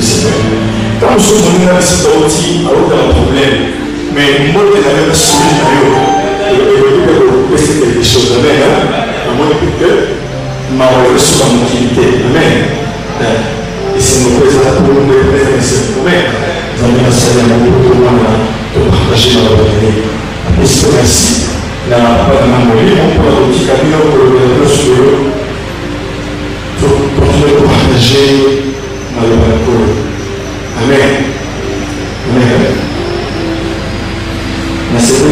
Seigneur. Quand nous sommes venus là, c'est aussi un problème. Mais moi, je n'avais pas soumis à eux. Et je vais c'était des choses. Amen. À mon que ma reçu en utilité. Amen. Et c'est nos présents pour nous présenter. Amen. Nous allons essayer de partager ma vérité. Et c'est merci. La pas de ma moyenne, on peut avoir un petit cabinet pour le sur eux. Pour continuer à partager ma vérité. Amen. Amen. Mais c'est vrai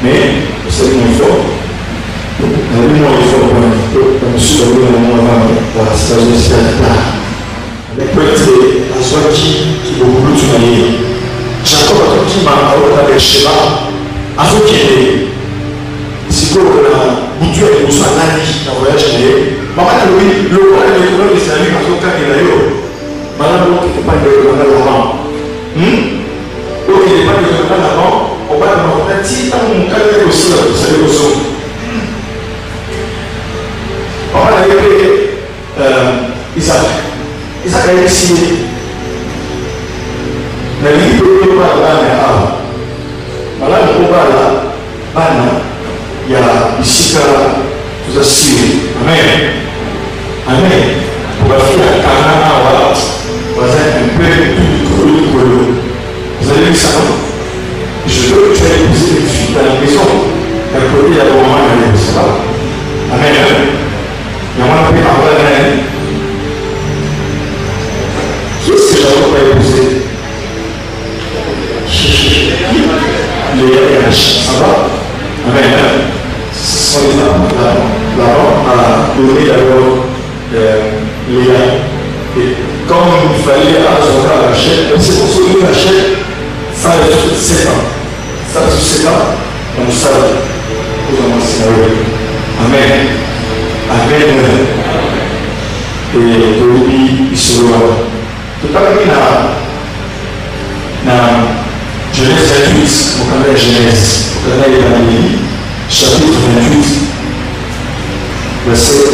mais c'est moins fort. Moins fort pour me suivre dans la station avec peut-être la soie qui beaucoup plus soignée. Jacob a qui m'a avec le schéma à ce qu'il est. Si vous avez la bouture et vous soyez dans le voyage, maman le roi de l'école des amis à son cas il a eu. Madame l'autre qui n'est pas de l'avant. Donc il n'est pas de l'avant, on va demander si on calme aussi la célébration. On va aller Isaac. Isaac a essayé. Mais il ne peut pas aller à Malade on va là, il y a ici tout assis. Amen. Amen. Pour la fille à Canaan, voilà, un peu de colo. Vous avez vu ça, non? Je veux que tu ailles épouser une fille dans la maison. Elle peut dire à mon maman, elle est là. Amen. Il y a un peu par là. Qui est-ce que j'avais pas épousé? Ça va? Amen. Ce sont les âmes. Là-bas, a donné d'abord Léa. Et comme il fallait ajouter à la chair, c'est pour sauver la chair, ça a été 7 ans. Ça a été 7 ans, donc ça nous avons signé. Amen. Amen. Et aujourd'hui, il se voit. Tout à l'heure, Genèse 28, au canal Genèse, au canal Évangélie, chapitre 28, verset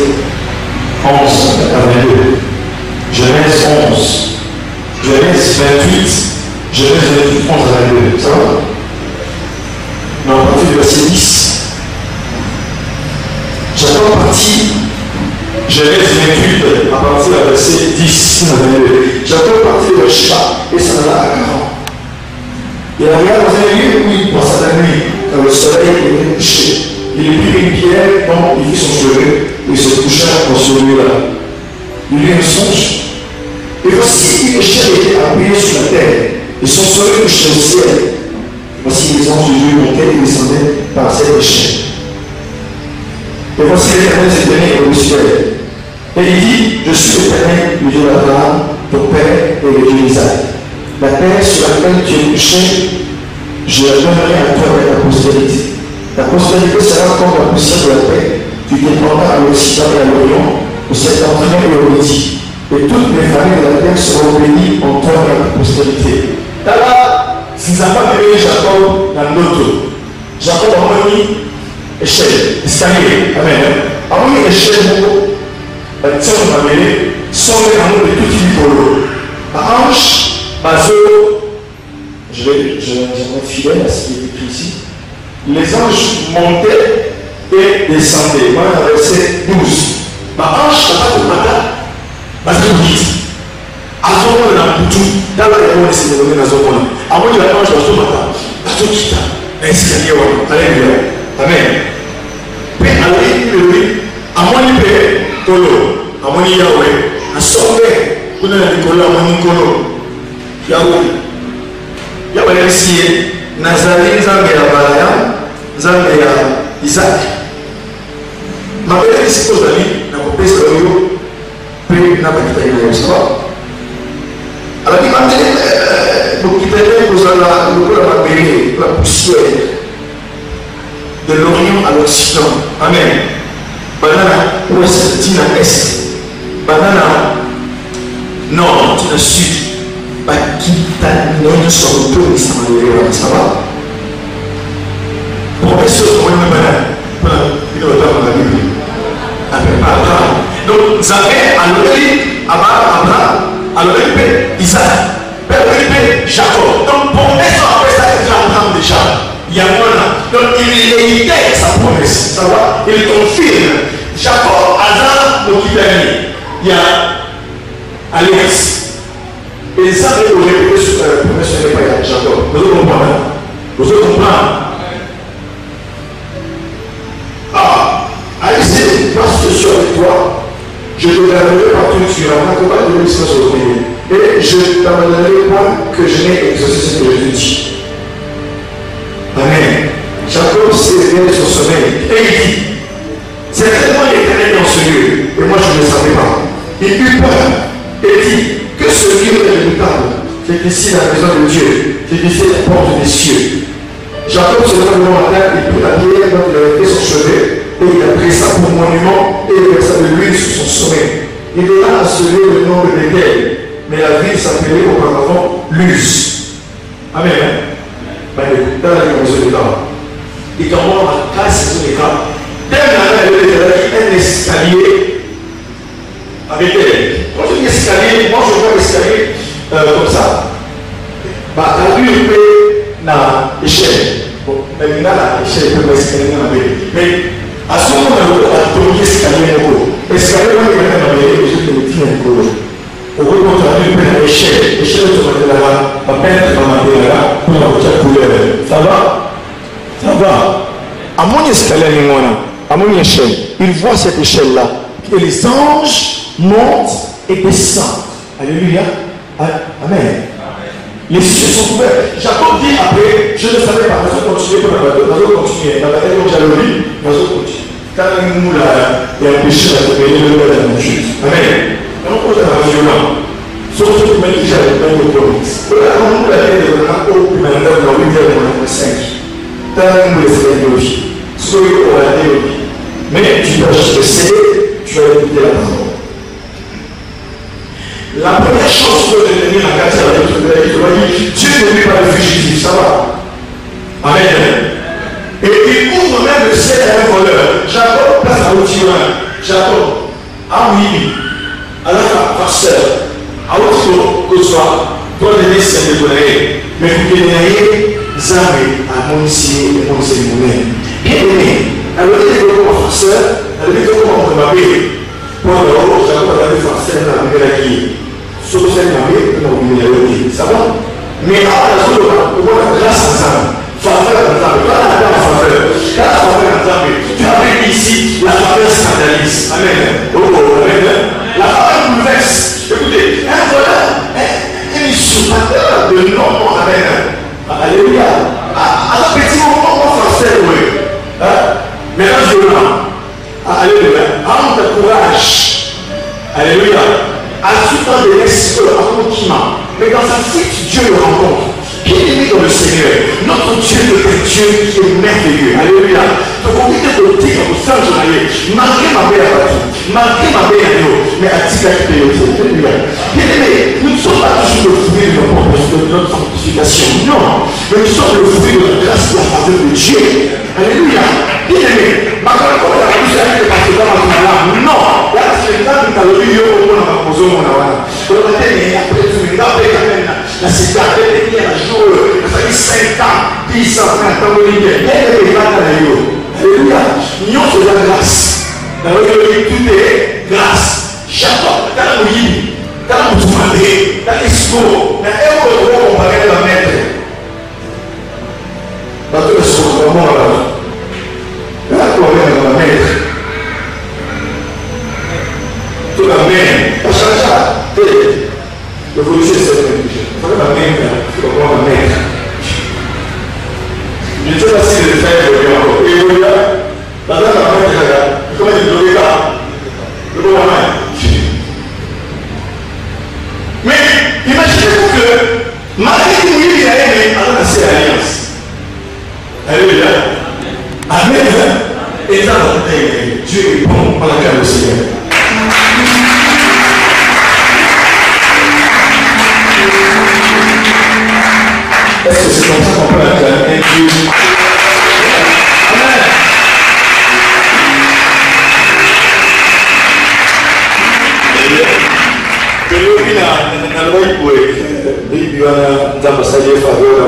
11 à 22. Genèse 11, Genèse 28, Genèse 28, 11 à 22. Ça va? Mais à partir du verset 10, Jacob partit, Genèse 28, à partir du verset 10 à 22. Jacob partit de Sheba et s'en alla à Canaan. Il arriva dans un lieu où il passa la nuit, quand le soleil était couché. Il prit une pierre dont il fit son chevet et se coucha dans ce lieu-là. Il eut un songe. Et voici une échelle était appuyée sur la terre, et son soleil couchait au ciel. Voici les anges de Dieu montaient et descendaient par cette échelle. Et voici l'Éternel se tenait au ciel. Et il dit, je suis l'Éternel, le Dieu d'Abraham, ton père et le Dieu d'Isaac. La terre sur laquelle tu es couché, je la donnerai à toi et à ta postérité. Ta postérité sera comme la poussière de la terre. Tu dépendras à l'Occident et à l'Orient, au septentrion et au midi. Et toutes les familles de la terre seront bénies en toi et à ta postérité. Là, si ça n'a pas payé Jacob dans l'autre, Jacob a mis échelle, escalier. Amen. A mis échelle pour la tir de famille, sans les amours de tout type pour l'eau. La hanche, je vais être fidèle à ce qui est écrit ici. Les anges montaient et descendaient. Voilà le verset 12. Ma hanche n'a pas de matin. Parce que vous dites, à ce moment-là, dans la réunion, c'est de donner à ce moment-là. À moi, il y a la hanche dans ce matin. À ce qui t'a. Escalier, alléluia. Amen. Mais alléluia. À moi, il peut. Kolo. À moi, il y a Yahweh. À sauver. Vous n'avez pas Kolo, à moi, il Kolo. Yahweh. Yahweh ici, Nazaré, Zambé à Balaya, Zambé à Isaac. Ma belle ici, aux amis, n'a pas payé ce que puis n'a pas quitté le sport. Alors, il m'a dit, pour quitter la poussière de l'Orient à l'Occident. Amen. Banana, ouest, tina est. Banana, nord, tina sud. Bakita non sont tous ça va. Professeur, on est malade. Il doit être dans la Bible. Donc, Zambé alobeli Abraham, alobeli Isaac, alobeli Jacob. Donc promesse après ça c'est Abraham déjà. Il y a un donc il héritait sa promesse. Ça va? Il confirme. Jacob, Hazar, Mokibani. Il y a alliance. Et ça veut répéter sur la promesse de Jacob. Vous comprenez? Vous comprenez? Ah, Aïssé, parce que sur avec toi, je te donnerai partout où tu iras, pas de l'histoire sur le pays. Et je t'amènerai point que je n'ai exaucé ce que je te dis. Amen. Jacob s'est réveillé de son sommeil et il dit, certainement l'Éternel est dans ce lieu, et moi je ne le savais pas. Il eut peur et dit, que ce lieu est redoutable. C'est ici la maison de Dieu, c'est ici la porte des cieux. Jacob se leva devant la terre, il prit la pierre dont il avait fait son chevet, et il a pris ça pour monument, et il versa de l'huile sur son sommet. Il donna à ce lieu le nom de Bethel, mais la ville s'appelait auparavant Luz. Amen. Dans la maison de temps. Il commence à casser son écran. Dès un escalier avec elle. Quand je dis escalier, moi je vois l'escalier comme ça. Bah, la rue peut na échelle. Bon, maintenant l'échelle peut escalier dans la ville. Mais à ce moment là, on a tourné l'escalier en haut. L'escalier, on est maintenant dans les je te le dis en haut. Au retour de la rue, on a l'échelle. L'échelle, on va là, on va peindre dans la ville là, pour la couleur. Ça va? Ça va? À mon escalier, à mon échelle, il voit cette échelle-là. Et les anges montent et descendent. Alléluia. Amen. Les cieux sont ouverts. Jacob dit après, je ne savais pas, nous allons continuer pour la bateau, nous allons continuer. Dans la tête dont j'allais lire, nous allons continuer. Quand nous là, il y a un péché à trouver, il y a la même chose. Amen. On pose la violence. Sauf que même si j'avais pas de promesse. Voilà, on nous l'a dit de la haut, puis maintenant, dans le rivière de 5. Tant nous les théologie. Soyez pour la théologie. Mais tu dois juste céder, tu vas écouter la parole. La première chose que de devenir la quartier avec tout le monde, Dieu ne met pas de fugitif, ça va. Amen. Et il ouvre même le ciel à un voleur. Jacob passe à l'autre. Jacob, ah oui, alors la pasteur, à l'autre que soit, toi le nez c'est de donner, mais vous gagnez, Zambé, à mon ici et mon cérémonie. Bien aimé, alors il est comme un pasteur, elle est comme un mabé. Pour le haut, Jacob a vu pasteur dans la nouvelle acquis. Sauf celle qui a vu, ça va? Mais à la zone, on voit la grâce ensemble. Faveur ensemble. Quand on a la faveur, quand la faveur ensemble, tu as ici, la faveur scandalise. Amen. Oh, amen. La faveur bouleverse. Écoutez, un voleur, un usurpateur de nom, amen. Alléluia. À un petit moment, on va faire oui. Maintenant, violent. Alléluia. Âme de courage. Alléluia. Assumant de l'expert, mais dans sa fuite, Dieu le rencontre. Bien aimé dans le Seigneur, notre Dieu est un Dieu qui est merveilleux. Alléluia. Donc on dit que le tigre au sein de malgré ma belle abattu, malgré ma belle agneau, mais à tigre qui paye. Alléluia. Bien aimé, nous ne sommes pas toujours le fruit de notre sanctification. Non. Mais nous sommes le fruit de la grâce de la faveur de Dieu. Alléluia. Bien aimé, ma grande la plus avec le pasteur dans ma larme. Non. Là, c'est le temps que tu as le lieu où on a posé mon awana. Donc, la tête est après tout, il a fait quand même la sécurité qui est un jour, ça fait 5 ans, 10 ans, 20 ans, il y a des gens dans la vie. Alléluia. Nous sommes la grâce. Dans le vie, tout est grâce. Jacob, dans le vie, dans le tourné, dans l'expo, dans l'eau, on parlait de la maître. Dans tout le sens, vraiment, là, on parlait de la maître. Tout la même, pas changer. Le policier c'est le même. Il faut la même, il faut la même. Je ne sais pas si le fait est encore. Et voilà, la dame a fait comment il est là. Le bon moment.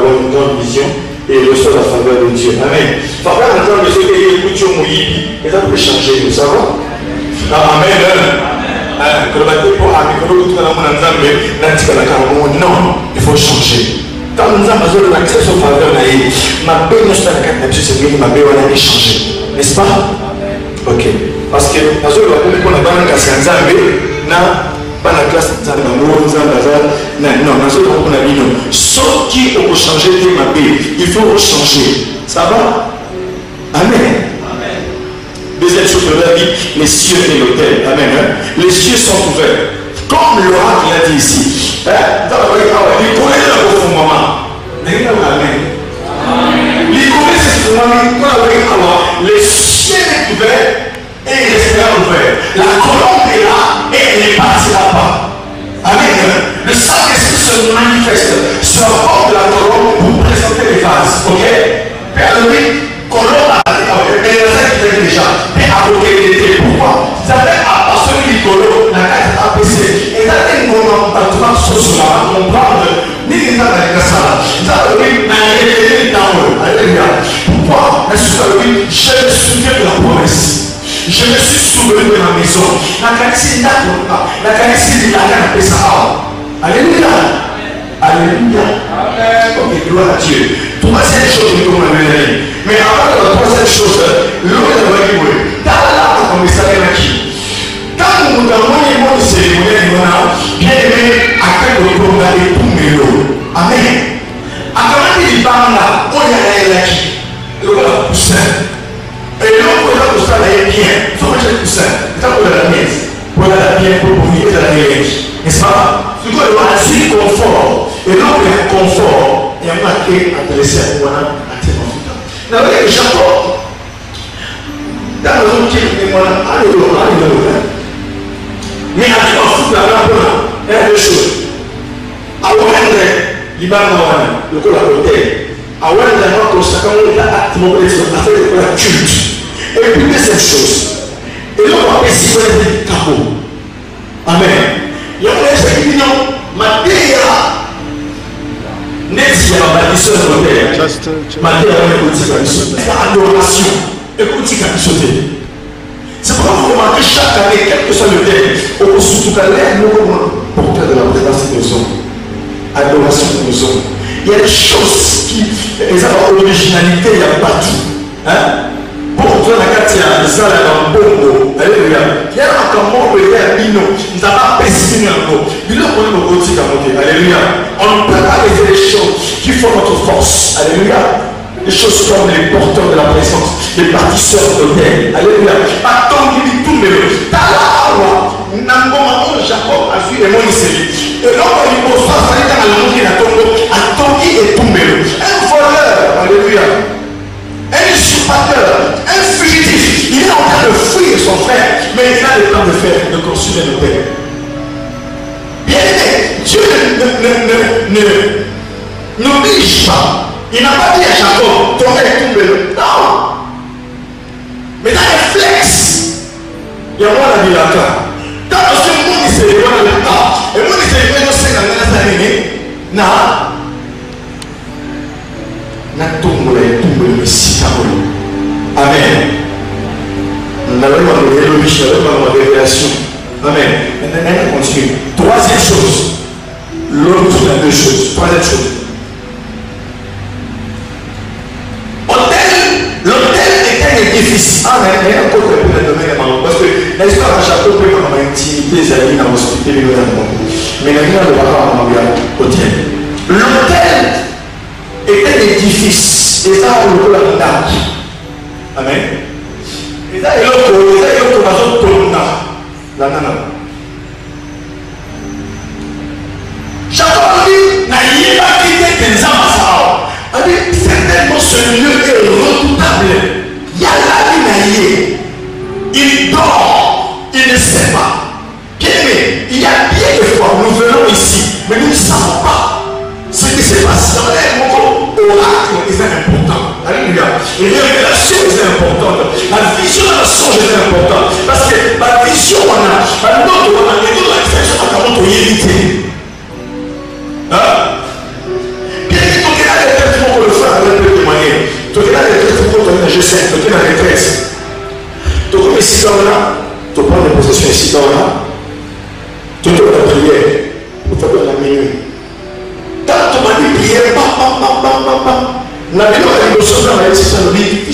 une vision et reçoit la faveur de Dieu. Amen. Il faut pas entendre ce que Dieu dit, et ça peut changer, nous savons. Amen. Non, il faut changer. Quand nous avons l'accès sur faveur, ma paix ne sera pas capable, ma paix va changer. N'est-ce pas? Ok. Parce que nous avons la classe pas la classe non, sauf qui peut changer ma paix, il faut changer. Ça va? Amen. Deuxième chose de la vie, les cieux et l'autel. Amen. Les cieux sont ouverts. Comme l'oracle l'a dit ici. Dans la voie, il connaît le fondement. Amen. Il connaît ce fondement. Les cieux sont ouverts et il restera ouvert. La colombe est là et elle ne partira pas. Amen. Le Saint-Esprit se manifeste sur la forme de la colombe pour présenter les vases. Ok? Père de lui, colombe déjà. Mais à côté il était. Pourquoi? Vous avez appartenu du colombe, la carte APC. Et là, il y a un moment sur la comprendre. Ni dans la classe là. Vous avez alléluia. Pourquoi? Parce que je me souviens de la promesse. Je me suis souvenu de ma maison. La qualité de la alléluia. Alléluia. Ok, gloire à Dieu. Troisième chose que vous m'avez. Mais avant de la troisième chose, l'eau est dans le monde. Quand nous avons les mots de cérémonie, bien aimé, à quel moment on a les poumons. Amen. À quand il parle là, on y a la qui. Le voilà poussin. Et l'autre, on a tout ça là, bien. Il faut que je poussin. C'est ça pour la mise. Pour la bien, pour venir de la vérité. N'est-ce pas? Du coup, il a assis confort. Et l'autre, il a confort. Il y a marqué adressé à moi, à tes enfants. Vous voyez, Jacob, dans le monde qui est moi, mais à tout en foot, il y a deux choses. À Wanda, il va le coup à côté. À Wanda, notre chacun est activement affaire de la culte. Et puis, deuxième chose. Et là, on va essayer de faire des capots. Amen. Il y a un esprit qui dit non, ma déa. N'est-ce qu'il y a ma malédiction de l'hôtel? Ma déa, on écoute la mission. C'est l'adoration. Écoutez la mission. C'est pourquoi vous remarquez chaque année, quel que soit le thème, au surtout à l'air, nous porteurs de la présence de nos hommes. Adoration de nos hommes. Il y a des choses qui, ont l'originalité, il y a partout. Hein? Pour toi, la carte, il y a ça là dans le bongo. Alléluia. Il y a un comment on peut faire bino. Nous n'avons pas pessimé un mot. Bino, on est au côté à monter. Alléluia. On ne peut pas laisser les choses qui font notre force. Alléluia. Les choses comme les porteurs de la présence, les bâtisseurs d'hôtel. Alléluia. Attends, il dit tout le Talawa. Nangoma, Jacob a vu les Moïse. Et l'homme a dit, on se passe dans la langue de Tongo. Attends, il est tombé. Un voleur. Alléluia. Un usurpateur, un fugitif, il est en train de fuir son frère, mais il a le temps de construire le père. Bien aimé, Dieu n'oblige pas. Il n'a pas dit à Jacob, ton frère est tombé. Non. Mais dans les réflexe, il y a moi la vilaka. Quand ce monde il s'est levé dans le temps, et moi il s'est levé dans les années, non. Amen. Nous allons voir la révélation. Amen. Maintenant, on continue. Troisième chose. L'autre, il y a deux choses. Troisième chose. L'hôtel est un édifice. Amen. Il y a encore un peu de domaine. Parce que l'histoire de Jacob peut avoir une intimité, les amis dans l'hospitalité, mais la vie ne va pas avoir un hôtel. L'hôtel est un édifice. Et ça, on peut l'apprendre. Amen. Et ça, il y a l'autre Jacob dit, n'ayez pas quitté tes âmes. Il dit, certainement ce lieu est redoutable. Il y a la vie. Il dort, il ne sait pas. Bien aimé, il y a bien des fois, nous venons ici, mais nous ne savons pas ce qui se passe. Dans les moments, oracle est important. Alléluia. Les révélations est importante. La vision de la songe est importante. Parce que la vision, on a, notre, on a, et notre expression, on a comment on y éviter.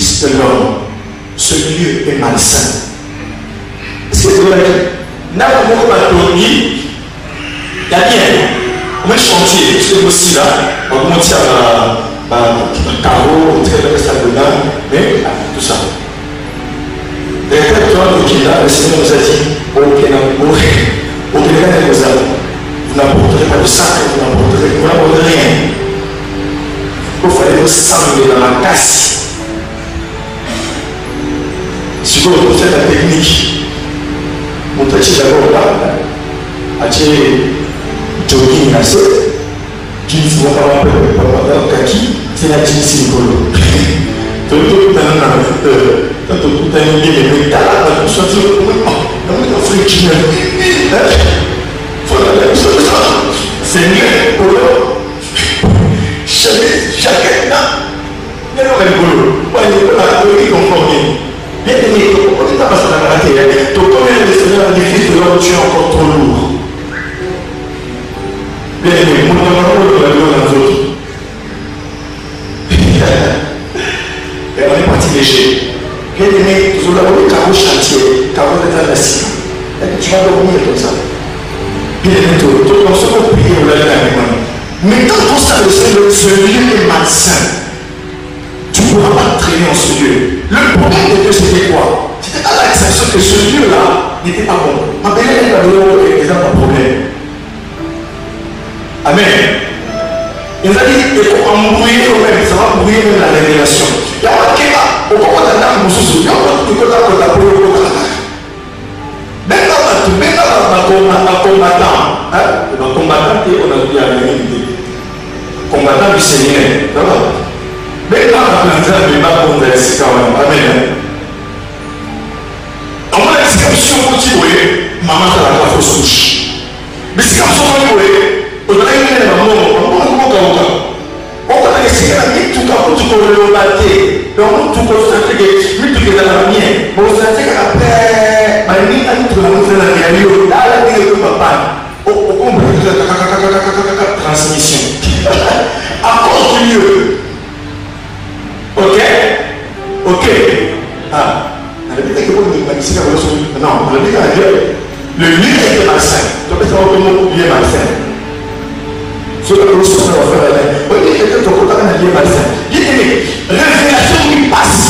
fils de l'homme, ce lieu est malsain. Est-ce que vous voyez? N'a pas beaucoup d'atonie. Il y a bien. On va chantier, c'est aussi là. On va monter à carreau, mais tout ça. Et toi, le Seigneur nous a dit, vous n'apporterez pas de sac, vous n'apporterez rien. Il fallait vous sembler dans la casse. Si vous faites la technique, vous faites d'abord là, à jogging assez, jeans vont pas un peu kaki, c'est la jeans symbole. Tout le c'est mieux pour le chacun n'a pas de boulot. Pas de conformité. Bien aimé, on n'est pas passé à la matière. Donc, combien de Seigneur a dit que l'homme tu es encore trop lourd? Bien aimé, on n'a pas de boulot dans les autres. Et on est parti léger. Bien aimé, nous avons eu carreau chantier, carreau de la nation. Tu vas dormir comme ça. Bien aimé, tout le monde se peut prier au lendemain. Mais quand tout ça, ce lieu est malsain, tu ne pourras pas traîner en ce lieu. Le problème de Dieu, c'était quoi? C'était à l'exception que ce lieu-là n'était pas bon. Ma belle-mère a donné un exemple de problème. Amen. Il nous a dit, il faut embrouiller nous-mêmes, ça va embrouiller même la révélation. Il y a un qui va, au moment où on a un sous, il y a un qui va pour le combattant. Combattant du Seigneur. Mais là, on a plein de mal pour nous laisser quand même. Amen. On va laisser comme si on continue. Maman, tu as la fausse couche. Mais si comme si on continue, on a une maman, on va laisser la vie tout comme tout comme le maté. Donc, tout comme ça, c'est que lui, tout est dans la mienne. Bon, ça fait qu'après, ma vie, elle trouve la montée dans la vie. Là, elle dit que papa, on comprend transmission. À cause du lieu. Ok? Ok. Ah. Non, le lieu était malsain. Donc, c'est un peu mon lieu malsain. Ce que nous sommes en train de faire, on dit que ton côté est un lieu malsain. Révélation qui passe.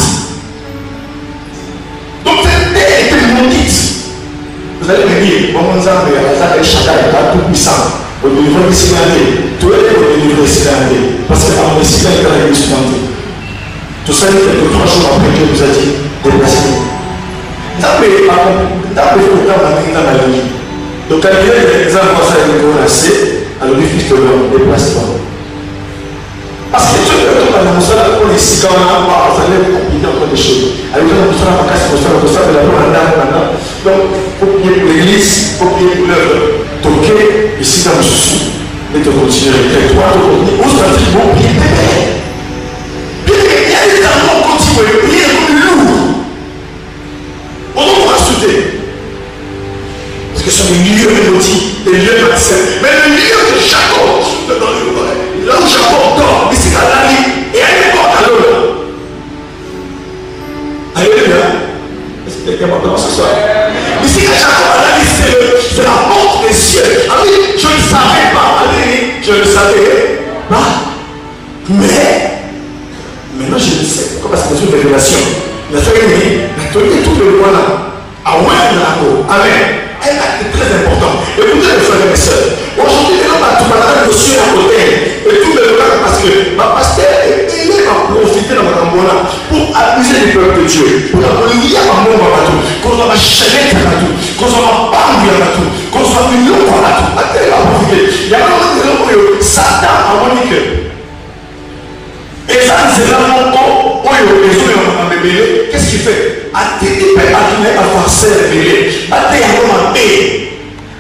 Donc, c'est maudite. Vous allez me dire, bon, mon âme, il y a Shaddai, tout puissant. Au niveau de Silandé, tout est au niveau de Silandé. Parce que dans le Silandé, il y a une Silandé. Tout ça, il y a 3 jours après que vous a dit, déplacez. Tapez pour dans la vie. Donc, quand il y a des exemples comme ça, il faut lancer, alors le fils de l'homme, déplace-toi. Parce que tu peux tomber dans le sol, on est ici quand on a pas, vous allez compliquer encore des choses. Alors, vous allez vous faire la casse, vous allez vous faire la maintenant. Donc, il faut prier pour l'église, il faut prier pour l'œuvre. Toquer ici dans le sous et de continuer avec toi, de continuer aux États-Unis, bon, bien, il y a des endroits où continuer, prier comme lourd. On doit rajouter. Parce que ce sont des lieux maudits, des lieux malsains. Mais le lieu de Jacob, là où Jacob dort, ici dans la vie, et elle est morte à l'eau. Alléluia. Est-ce que quelqu'un m'entend ce soir? Ici, quand Jacob a la vie, c'est la porte des cieux. Allez, je ne savais pas. Allez, je ne savais pas. Mais, maintenant je le sais. Comme c'est une révélation. Il a fait une tout le loin là. À moins de la cour. Amen. Elle est très importante. Écoutez les frères et mes soeurs. Aujourd'hui, les gens tout le cieux à côté. Et tout le loin parce que ma pasteur, il va profiter dans ma cambona pour abuser les peuples de Dieu. Pour lier à mon bateau. Qu'on soit ma chaînette à tout. Qu'on soit ma bande à tout. Qu'on soit une loupe à tout. Il va profiter. Il y a un moment où Satan a mon cœur. Et ça, c'est là mon corps. Qu'est-ce qu'il fait? À forcer révélé.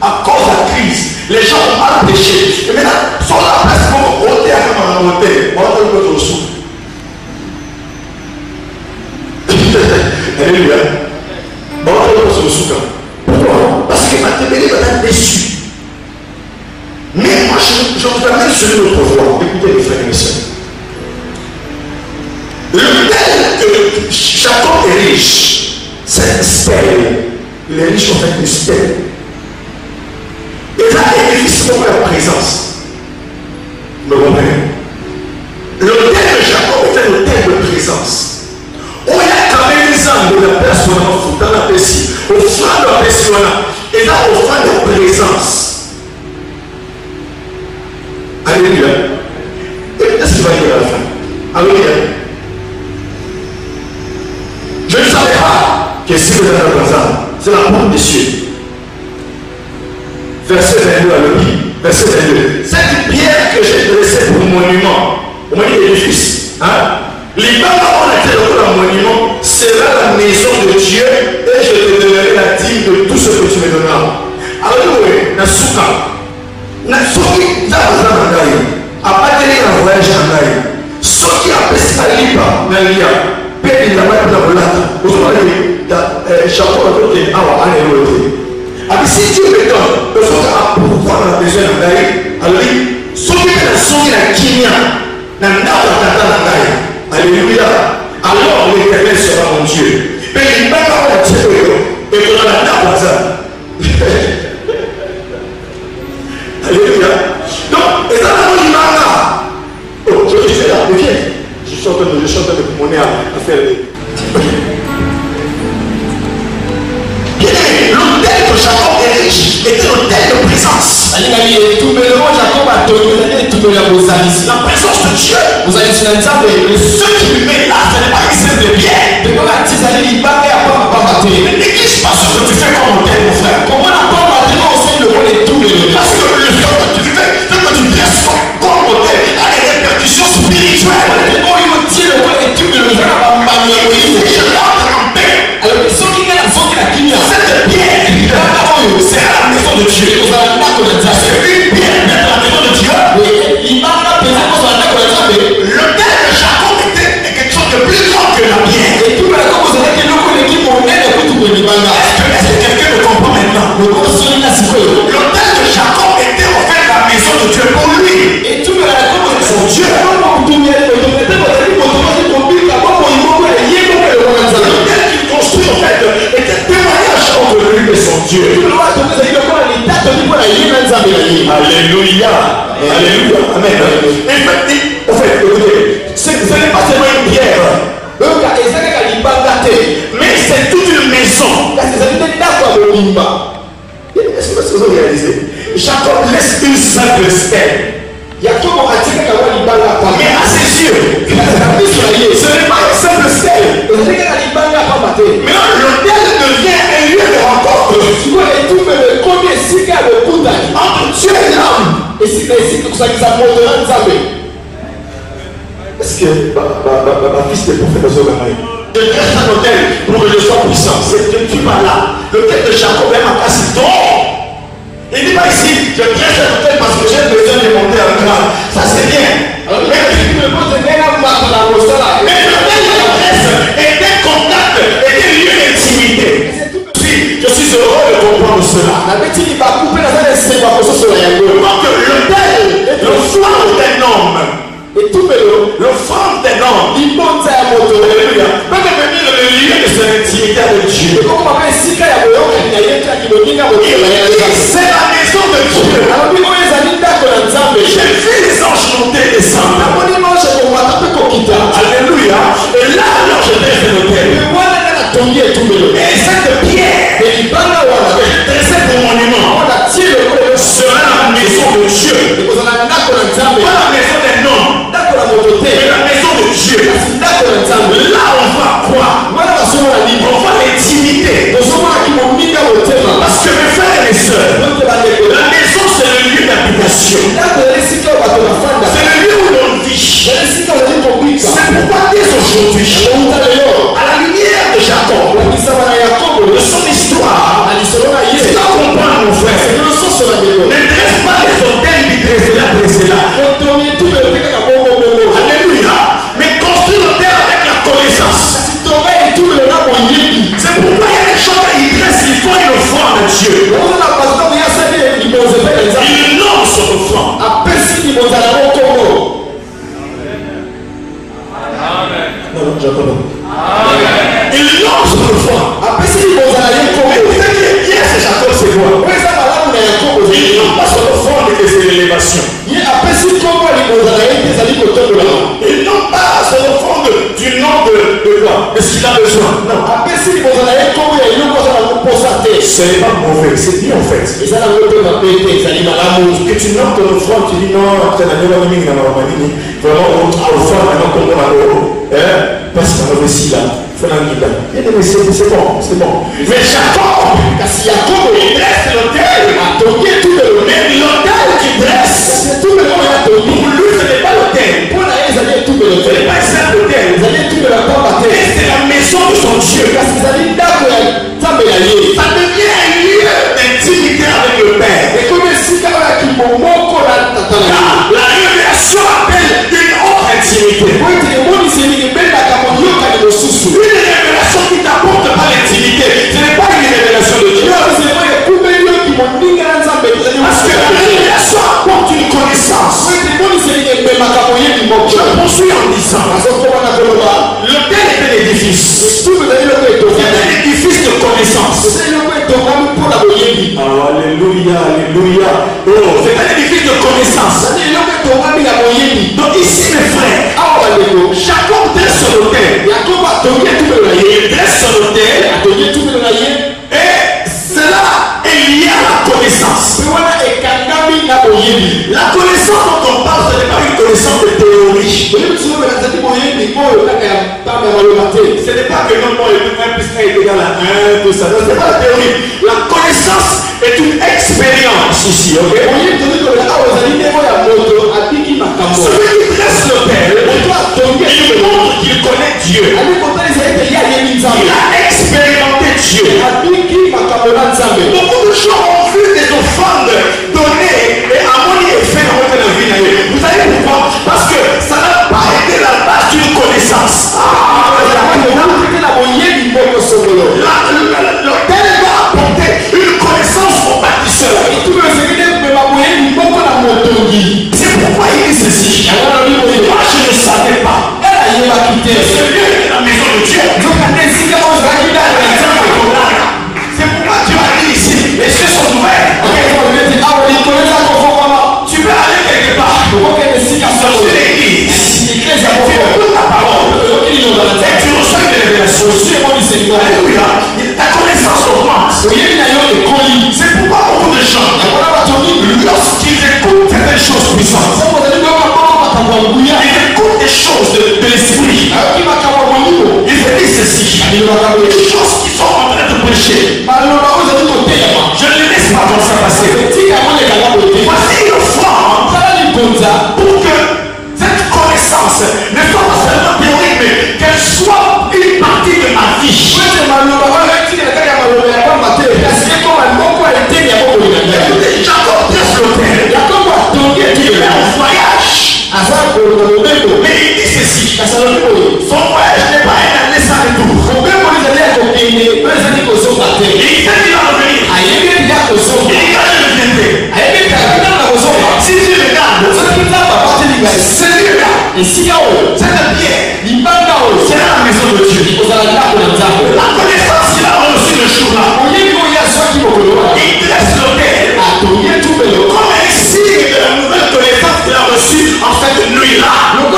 À cause de la crise, les gens ont mal péché. Et maintenant, sur la place pour ôter à un hôtel, on va faire le sous. Alléluia. On va faire le sous. Pourquoi? Parce que ma télé va être déçue. Mais moi, je vous amène sur une autre voie. Écoutez, les frères et mes soeurs. riche. C'est une stèle. Il est riche en fait une stèle. Et là, l'église, c'est la présence. Vous me comprenez? L'hôtel de Jacob était l'hôtel de présence. Où il y a quand même les âmes de la personne dans la Pessie, au fond de la personne, et là, au fond de la présence. Alléluia. Qu'est-ce qu'il va dire à la fin? Alléluia. Je ne savais pas que si vous êtes dans la présence, c'est la porte des cieux. Verset 22 à l'Opi. Verset 22. Cette pierre que j'ai dressée pour monument, au moins l'édifice, hein? Les bâtiments on était dans le monument, sera la maison de Dieu et je te donnerai la dîme de tout ce que tu me donneras. Alors, oui, na souka. Na souki, na bazanangai. A pas de na voyage nangai. Souki a pesca lipa, na lia. Pedi la main de la volata. Vous voyez, Jacob a donné awa anéloté. Alors, si Dieu me donne, il faut pouvoir la besoin nangai. Alors, souki na souki na kinya. Na naba tata nangai. Alléluia. Alors l'Éternel sera mon Dieu. Mais il m'a pas dit et qu'on a la navasa. Alléluia. Donc, et ça, il m'a là. Oh, je suis là, viens. Je suis en train de monnaie à faire des. L'hôtel de Jacob est riche, était l'hôtel de présence. La présence de Dieu. Vous allez sur le ceux qui lui mettent là, ce n'est pas qu'ils s'aiment de bien. Ne néglige pas ce que tu fais comme hôtel, mon frère. Parce que le fait que tu fais, ce que tu dresses comme hôtel, a des répercussions spirituelles. Cette pierre, c'est à la maison de Dieu. C'est une pierre, mais à la maison de Dieu. L'hôtel de Jacob était quelque chose de plus grand que la pierre. Est-ce que quelqu'un me comprend maintenant? L'hôtel de Jacob était en fait la maison de Dieu pour lui. Son Dieu. L'hôtel qu'il construit en fait était témoignage entre lui et son Dieu. Alléluia. Alléluia. Amen. En fait, écoutez, ce n'est pas seulement une pierre. Mais c'est toute une maison. Est-ce que vous avez réalisé? Jacob laisse une simple stèle. Mais à ses yeux, ce n'est pas une simple stèle. Maintenant, l'hôtel devient un lieu de rencontre entre Dieu et l'homme. Est-ce que ma fils est prophète aux oreilles? Je reste un hôtel pour que je sois puissant. C'est que tu vas là. L'hôtel de Jacob est ma place d'or. Il dit pas ici, je reste un hôtel parce que j'ai besoin de monter un grade. Ça c'est bien. Mais l'hôtel de l'adresse est un contact, est un lieu d'intimité. Je suis heureux de comprendre cela. Donc l'hôtel, le flanc d'un homme. Le flanc d'un homme. Alléluia. Peut devenir le lieu de son intimité avec Dieu. C'est la maison de Dieu. J'ai vu les anges monter et descendre. Alléluia. Et là, alors je dresse l'hôtel. Et cette pierre que je dressais pour monument sera la maison de Dieu. Pas la maison d'un homme, mais la maison de Dieu. Là, on va croire. On va l'intimité. Parce que mes frères et mes soeurs, la maison c'est le lieu d'habitation. C'est le lieu où l'on vit. C'est pourquoi dès aujourd'hui, à la lumière de Jacob, de son histoire, c'est à comprendre mon frère. Ne dresse pas les hôtels qui dressent là. Alléluia. Mais construis l'hôtel avec la connaissance. C'est pourquoi il y a des choses qui dressent, il faut une offrande de Dieu. Il nomme son offrande. Non, j'entends pas. Il nomme direction. Ye apesi kombo liboza na ye te ezali kotombola. Il non pas se refond du nom de quoi, de ce qu'il a besoin. Non. Apesi liboza na ye kombo ya eloko aza na koposa te. Ce n'est pas mauvais, c'est bien en fait. Eza na ngo mpe mabe te ezali malamu. Que tu nommes ton offrande, tu dis non, tu as vraiment mis dans la manini. Vraiment, offrande maintenant comme on a l'eau. Parce qu'on a aussi là. C'est bon, c'est bon. Mais Jacob, Kasi Yakobo il dresse l'autel. atongi tout le Mais l'autel qu'il dresse, c'est tout le monde atongi. pour lui, ce n'est pas l'autel. Pour na ye ezali tout le Ce n'est pas un simple autel. ezali tout le pamba te. Mais c'est la maison de son Dieu. Kasi ezali ndako ya nzambe na ye. Ça devient un lieu d'intimité avec le Père. Ekomi esika oyo ya kimomoko na tata na ye. La révélation appelle une autre intimité. Po ete emoniseli ebendaka moyokani mosusu. Une révélation qui t'apporte pas l'intimité. Ce n'est pas une révélation de Dieu. Parce que la révélation apporte une connaissance. Je poursuis en disant, l'autel est un édifice. C'est un édifice de connaissance. Alléluia, alléluia. Oh, c'est un édifice de connaissance. Donc ici, mes frères, Jacob dresse son autel. Il dresse son autel. Et cela est lié à la connaissance. La connaissance dont on parle, ce n'est pas une connaissance de théorie. Ce n'est pas que non, 1 plus 1 est égal à 1, tout ça. Ce n'est pas la théorie. La connaissance est une expérience ici, ok? Celui qui dresse le Père, il montre qu'il connaît Dieu. Il a expérimenté Dieu. Beaucoup de gens ont vu des offrandes données et harmonie est fait dans votre vie. Vous savez pourquoi? Parce que ça n'a pas été la base d'une connaissance. L'autel va apporter une connaissance au bâtisseur. C'est pourquoi il dit ceci. Moi je ne savais pas. Ce lieu est la maison de Dieu. C'est pourquoi Dieu a dit ici, les cieux sont ouverts. Tu peux aller quelque part. Dans une église. Tu écoutes la parole. Et tu reçois des révélations. Alléluia. Ta connaissance augmente. C'est pourquoi beaucoup de gens, lorsqu'ils écoutent certaines choses puissantes, ils écoutent des choses de l'esprit. Ils se disent ceci. Les choses qui sont en train de prêcher. Je ne laisse pas comme ça passer. Voici une offrande pour que cette connaissance ne soit pas seulement théorique, mais qu'elle soit une partie de ma vie. Jacob dresse l'autel. Il est en voyage. Mais il dit ceci. Son voyage n'est pas un aller sans retour. Il sait qu'il va revenir. Il va revenir. Si tu regardes, celui-là, cette pierre, c'est la maison de Dieu. La connaissance qu'il a reçue le jour-là, il dresse l'autel comme un signe de la nouvelle connaissance qu'il a reçue en cette nuit-là. En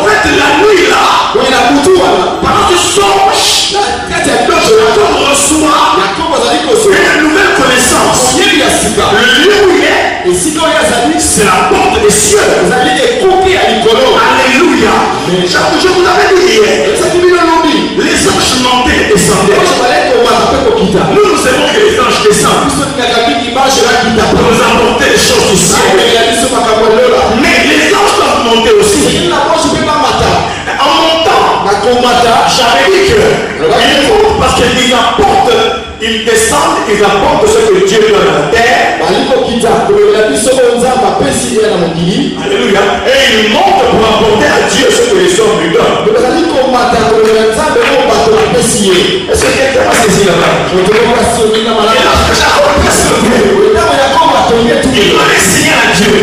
fait, la nuit-là, pendant que tu songes, Jacob reçoit une nouvelle connaissance. Le lieu où il est, c'est la porte des cieux. Alléluia. Je vous avais dit hier, les anges montaient et descendaient. Nous savons que les anges descendent pour nous apporter des choses du ciel. Mais les anges doivent monter aussi. En montant, j'avais dit que parce qu'ils apportent, ils descendent, ils apportent ce que Dieu donne à la terre. Alléluia. Et ils montent pour apporter à Dieu ce que les hommes lui donnent. Est-ce que quelqu'un a saisi là-bas? Il doit les signer à Dieu.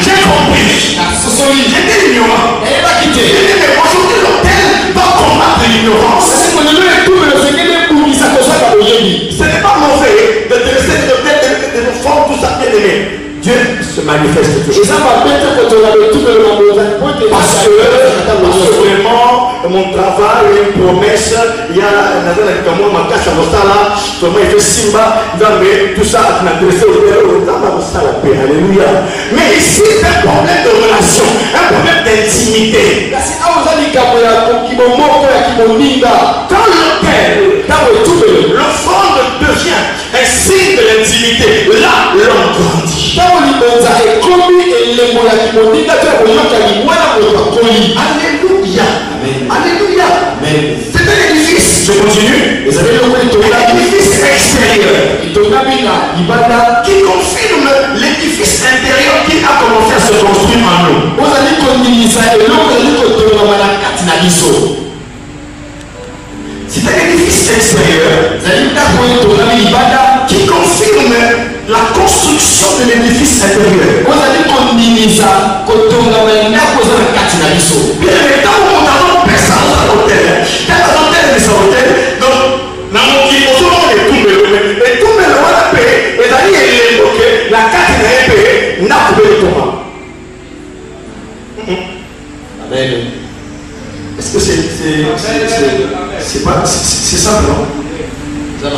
J'ai compris. J'étais ignorant. Aujourd'hui, l'autel va combattre l'ignorance. Ce n'est pas mauvais de aimé, Dieu se manifeste toujours. Parce que vraiment, mon travail, une promesse, il y a un ma casse à Mostala, comment il fait Simba, tout ça, tu m'as adressé au Père, alléluia. Mais ici, c'est un problème de relation, un problème d'intimité. Quand l'offrande devient un signe de l'intimité, là, l'homme grandit. Alléluia. Alléluia. C'est un édifice. Je continue. L'édifice extérieur qui confirme l'édifice intérieur qui a commencé à se construire en nous. C'est un édifice extérieur qui confirme la construction de l'édifice intérieur. Bien, quand on a personne dans l'hôtel, donc, dans mon qui on et tout le la carte n'a pas de Amen. Est-ce que c'est simple, non? Non.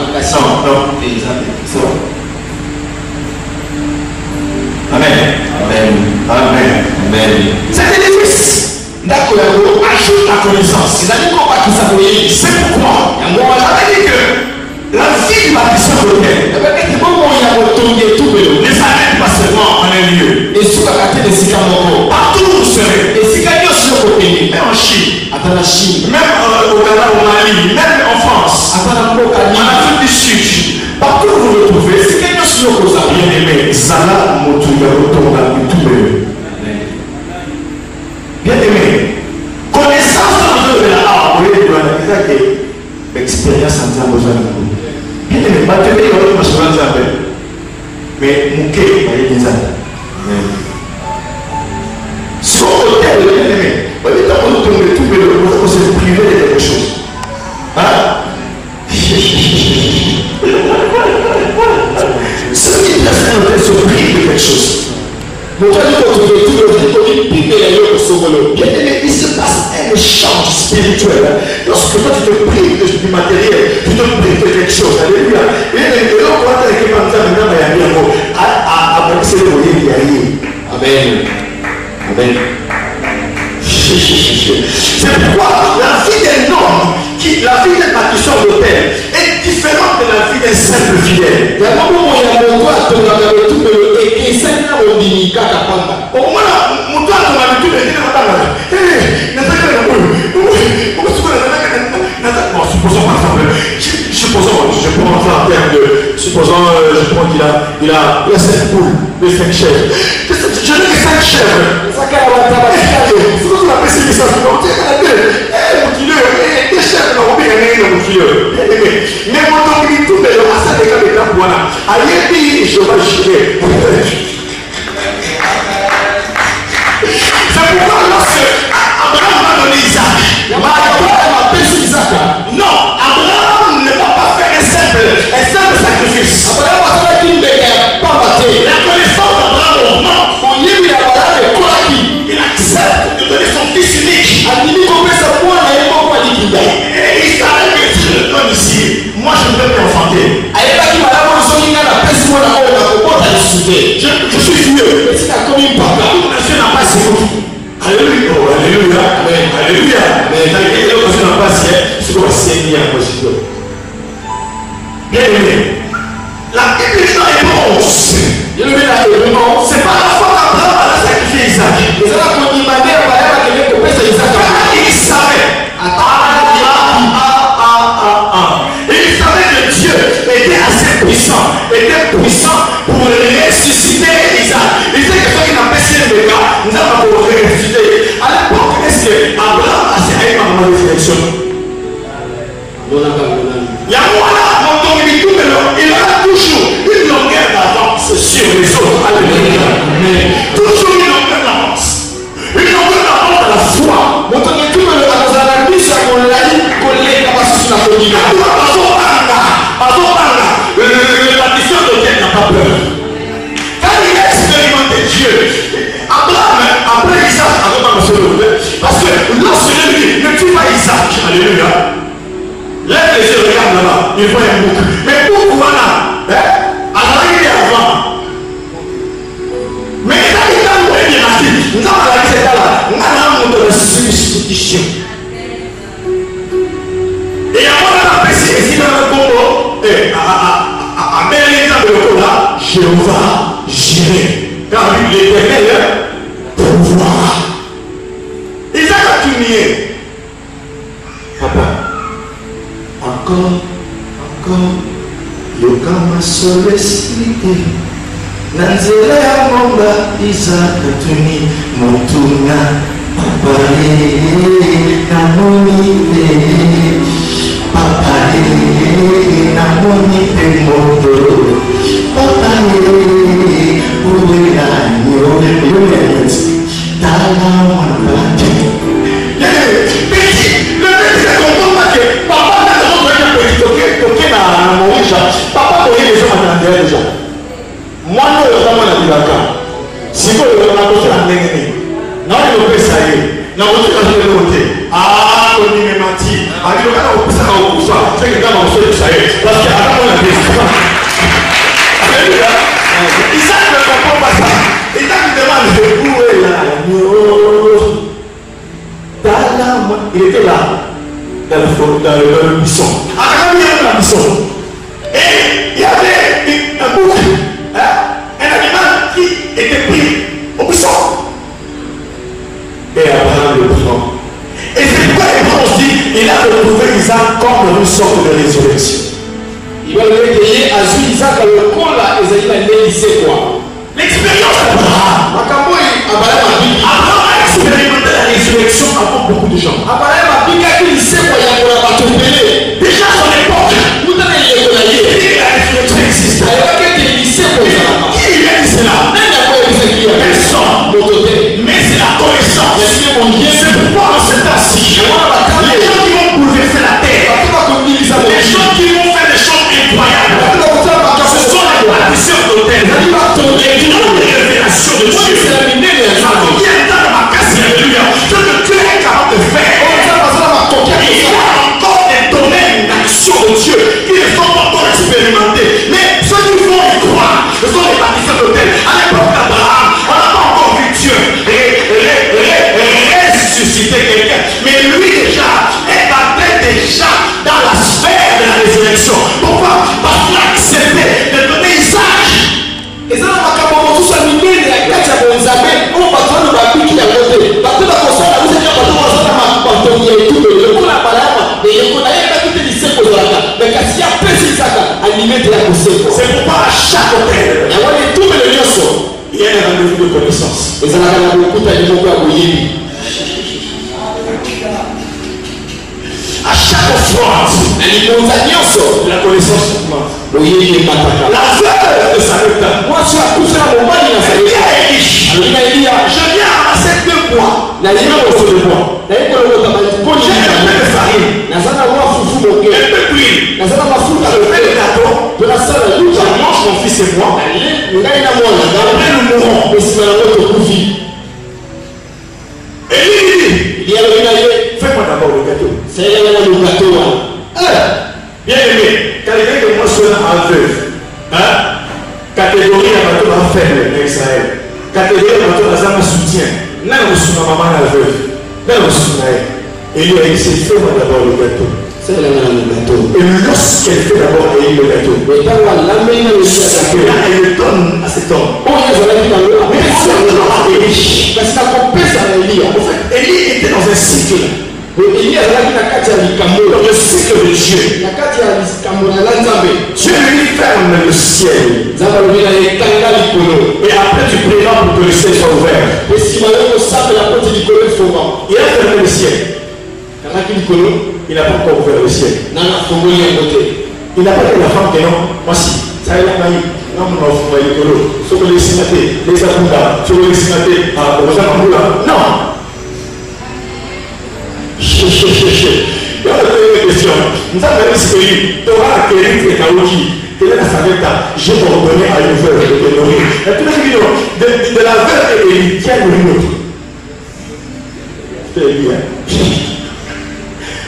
Amen. Amen. Amen. Amen. C'est l'édifice. Ajoute la connaissance. C'est pourquoi j'avais dit que la vie du bâtisseur de l'hôtel ne s'arrête pas seulement en un lieu. Partout où vous serez, même en Chine, même au Ghana, au Mali, même en France, en Afrique du Sud, partout où vous vous retrouvez, c'est quelque chose que vous avez bien aimé. Bien aimé. Connaissance de la expérience en disant besoin de vous. Bien aimé. Mais Mouké, il y a des années. Sur l'hôtel, bien aimé. On se priver de quelque chose. Hein? Ceux qui placent un hôtel se privent de quelque chose. Bien aimé, il se passe un échange spirituel. Lorsque toi tu te prives du matériel, tu te prives de quelque chose. Alléluia. Amen. Amen. C'est pourquoi la vie d'un homme, la vie d'un bâtisseur d'hôtel est différente de la vie d'un simple fidèle. Supposons par exemple, je prends en termes de, supposons, je prends qu'il a 5 poules, 5 chèvres. Je n'ai 5 chèvres. C'est quoi qu'on appelle ça? Des chèvres, on va gagner le moutileux. Mais mon temps, il tourne le rasta des gars de la pointe. Ailleurs, je vais chier. C'est pourquoi lorsque Abraham va donner Isaac, non, Abraham ne va pas faire un simple sacrifice. La connaissance d'Abraham augmente. Il accepte de donner son fils unique. Et il s'arrête que tu le donnes ici. Moi je ne peux plus enfanter. Je suis vieux. La nation n'a pas ses mots. Alléluia. Alléluia. Alléluia. Bien aimé. La Bible est une réponse. C'est pas la fois qu'Abraham a sacrifié Isaac. Il savait. Il savait que Dieu était assez puissant. Était puissant pour ressusciter Isaac. Il sait que ceux qui n'ont pas essayé de gars, nous avons pour ressusciter. À l'époque, est-ce que Abraham a essayé de faire une réflexion? Il aura toujours une longueur d'avance sur les autres. Alléluia. Toujours une longueur d'avance. Une longueur d'avance à la foi. Le bâtisseur de Dieu n'a pas peur. Quand Alléluia. Lève les yeux, regarde là-bas. Il voit un bouc. Mais bouc, voilà. À l'arrivée avant. Mais il a dit, nous avons la là. Nous avons la substitution. Et avant de passer ici dans le Congo, à Berlin, Jéhovah, Jireh. Car l'Éternel pourvoira. Isaac a crié. Papa, encore, le camp m'a sollicité. Nanzele Amanda, Isaac a tenu mon tourna. Papa, Papa, Isaac ne comprend pas ça. Isaac lui demande où est l'agneau. Il était là, dans le buisson. À quand il y avait la buisson. Et il y avait un bouc, un animal qui était pris au buisson. Et Abraham le prend. Et c'est pourquoi Abraham dit il a retrouvé Isaac comme une sorte de résurrection. Il va le réveiller à Isaac le col là, et il a laissé quoi? L'expérience d'Abraham. Abraham a expérimenté la résurrection avant beaucoup de gens. Abraham a dit qu'il sait quoi il y a pour la battre. Déjà à son époque, nous avons les colliers. Et la résurrection existe. Il sait quoi il y a. Qui lui a dit cela? Personne. Mais c'est la connaissance. C'est pourquoi en ce temps-ci, les gens qui vont bouleverser la terre, les gens qui vont faire des choses incroyables, ce sont les bâtisseurs d'hôtels, les grandes révélations de Dieu. Ce qui est dans ma casse, alléluia, ce que Dieu est capable de faire. Il y a encore des domaines d'action de Dieu qui ne sont pas encore expérimentés. Mais ceux qui vont y croire, ce sont les bâtisseurs d'hôtels. À l'époque d'Abraham, on n'a pas encore vu Dieu ressusciter quelqu'un. Mais lui déjà est entré déjà dans la sphère de la résurrection. Pourquoi? Parce qu'il a accepté de donner Isaac. Et ça, on va tout ça, on c'est pourquoi à chaque hôtel, il y a un rendez-vous de connaissance. À chaque offrande, la connaissance augmente. La veuve de Sarepta, je viens ramasser 2 bois. J'ai un peu de farine, un peu d'huile, je fais le gâteau, je mange mon fils et moi, après nous mourrons. Et lui dit, fais-moi d'abord le gâteau. Bien aimé, quand quelqu'un que moi soit en veuve, catégorie à bateau va faire l'Israël, catégorie à bateau va faire soutien, n'a pas reçu ma maman la veuve, n'a pas reçu ma mère. Et lui a dit, fais-moi d'abord le gâteau. Et lorsqu'elle fait d'abord le gâteau, et là elle le donne à cet homme. Élie était dans un cycle. Dans le cycle de Dieu. Dieu lui ferme le ciel. Et après tu prieras pour que le ciel soit ouvert. Il a fermé le ciel. Il n'a pas encore ouvert le ciel. Il n'a pas dit à la femme que non. Voici, ça y est, non, les signataires, les abouda, les signataires, non. Il y a une question. Nous avons dit que tu auras acquérir des kaoki. Quelle est la savette? Je te reconnais à une veuve de te nourrir. Et tout le monde de la veuve et Élie, qui a nourri l'autre? C'est Élie.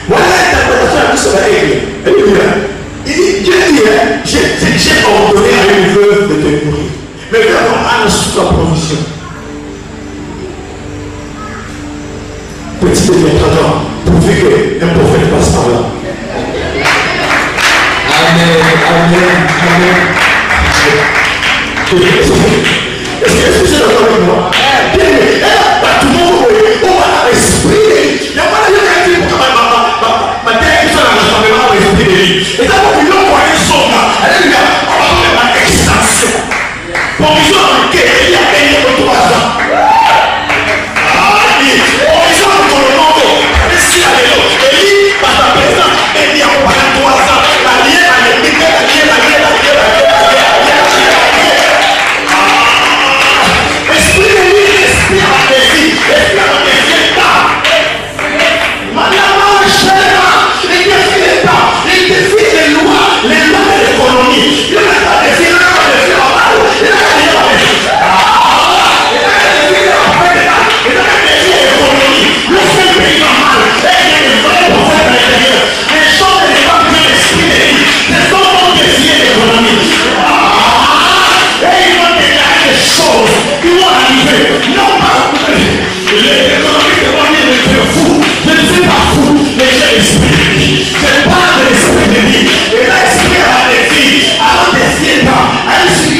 Voilà. Il dit, Dieu dit, j'ai ordonné à une veuve de te nourrir. Mais vraiment, Anne sous la provision. Petit démonstrateur, pourvu qu'un prophète passe par là. Amen, amen, amen. Est-ce que c'est d'accord avec moi? Bien, elle a pas tout le monde, on va l'esprit. Il y a pas de gens qui disent, ma tête, ça n'a pas l'esprit. Et d'abord, il y a un son là. Alléluia. On va faire ma extension. Pour nous autres, il y a gagné pour 3 ans. Ah, oui. On est sur le monde. Ici, alléluia. Et lui, par la présence, il y a 3 ans. La liée, la liée, la liée, la liée, la liée, la liée. Esprit de lui, esprit à la vie, esprit à la vie, Madame Chéra, il défie l'État, il défie les lois de l'économie. Il n'a pas défié le droit de faire mal, il n'a pas défié l'économie. Le seul pays normal, il y a des vrais prophètes à l'intérieur. Les gens ne sont pas que l'esprit de lui, les gens vont défier l'économie. Et ils vont déclarer des choses qui vont arriver. Non pas l'économie de mon Dieu me fait fou. Je ne suis pas fou, mais j'ai l'esprit. Je parle de l'esprit de vie. Et l'esprit a des filles, a des filles, a des filles, a des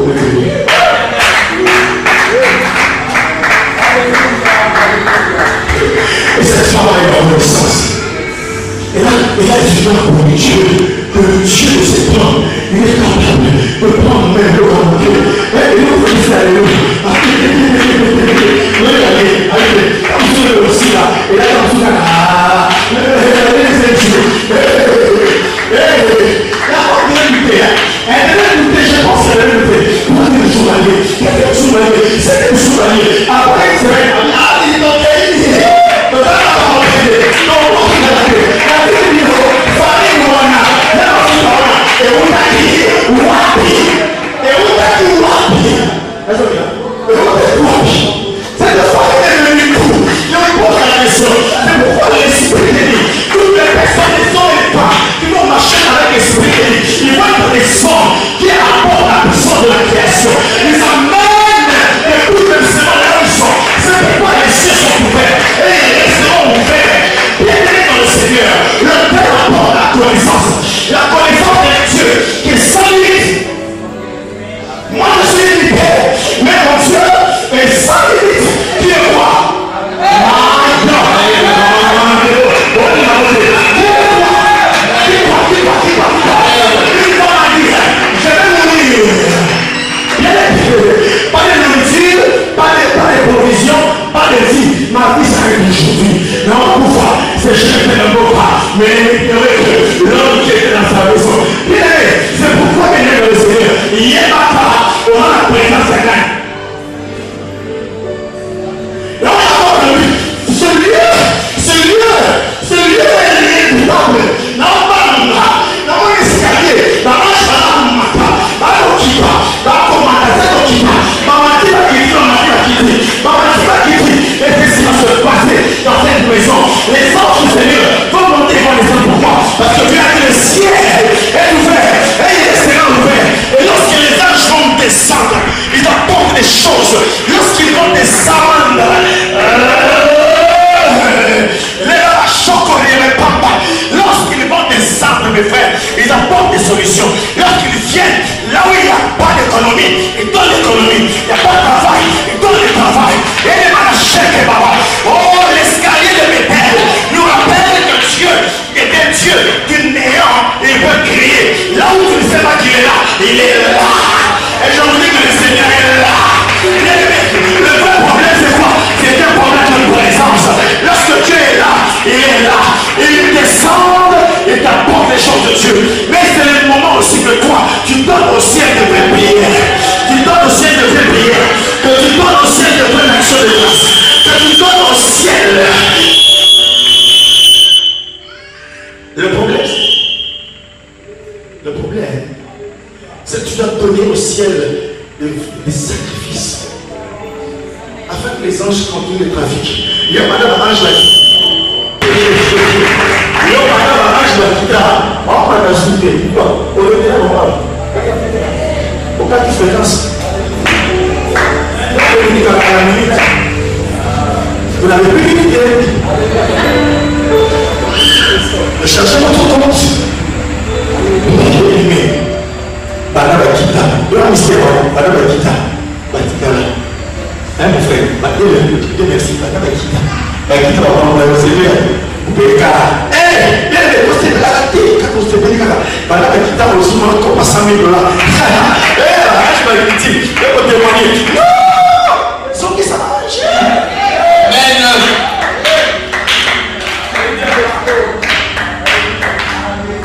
filles, et cette femme a une reconnaissance. Et là, je dois pour Dieu, que Dieu de ses plans, il est capable de prendre même le grand Dieu. Et nous, vous dites alléluia. Allez, comme vous aussi là. Et là, comme vous là, je pense qu'elle est luttée. Moi, je suis journalier. C'est un journalier. Après, c'est la connaissance de Dieu qui est sans limite. Moi je suis limité, mais mon Dieu est sans limite. Qui est quoi? Pas de nourriture, pas de provision, pas de vie. Ma vie s'arrête aujourd'hui. Non, pourquoi? C'est je ne le mot pas. Mais l'homme qui était dans sa maison. C'est pourquoi il est dans le Seigneur. Il n'y a pas, on a la présence de Dieu. Et on a vu ce lieu est inévitable. Non, pas dans mon escalier, dans mon chemin, dans mon kiba, dans mon magasin, dans ma qui dit, et qu'est-ce qui va se passer dans cette maison? Les anges du Seigneur vont monter voir les hommes pour moi, parce que Dieu a dit le ciel est ouvert, et il est sera ouvert. Et lorsque les anges vont descendre, ils apportent des choses. Lorsqu'ils vont descendre, lorsqu'ils vont descendre, mes frères, ils apportent des solutions. Lorsqu'ils viennent là où il n'y a pas d'économie, ils donnent l'économie. Il n'y a pas de travail, ils donnent le travail. Et les manachèques et baba. Oh, l'escalier de Bethel nous rappelle que Dieu est un Dieu du néant. Il peut crier. Là où tu ne sais pas qu'il est là, il est là. Et je vous dis que le Seigneur est là. Le vrai problème, c'est quoi? C'est un problème de présence. Lorsque Dieu est là, il est là. Il descend et t'apporte les choses de Dieu. Mais c'est le moment aussi que toi, tu donnes au ciel de vraies prières. Tu donnes au ciel de vraies prières. Que tu donnes au ciel de vraies actions de grâce. Que tu donnes au ciel. Le problème, c'est que tu dois donner au ciel des sacrifices. Afin que les anges contrôlent le trafic. Il y a madame ange là. Il y a madame ange là qui t'a. On va la souder. On le dit à l'oral. Au cas de fréquence. Vous n'avez plus d'unité. Ne cherchez pas trop compte. Madame Akita. Vous la mystère, Madame Akita. Batika là. Hein, mon frère? Merci, Madame Akita. Akita va prendre la recevée. Vous pouvez cara. Eh, bien, vous êtes là, quand vous êtes là, Madame Akita va aussi monter comme à 100 000 $. Eh, je vais vous dire, je vais vous témoigner. Non! Sans que ça va marcher. Amen.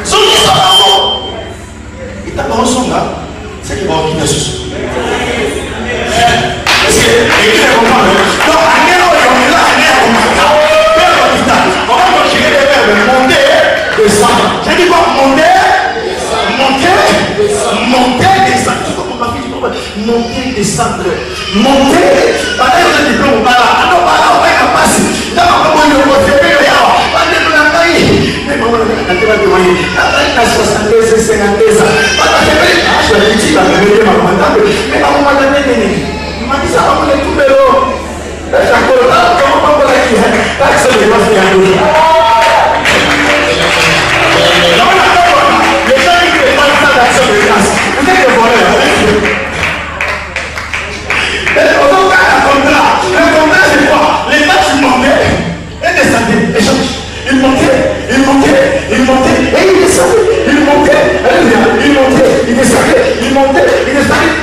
Sans que ça va marcher. Et ta parole sont là, c'est qui va en quitter ce. Est-ce que il est content? Non, on est là, on va continuer de faire monter, descendre. J'ai dit quoi? Monter, monter, descendre. Monter, on a diplôme, on va passer.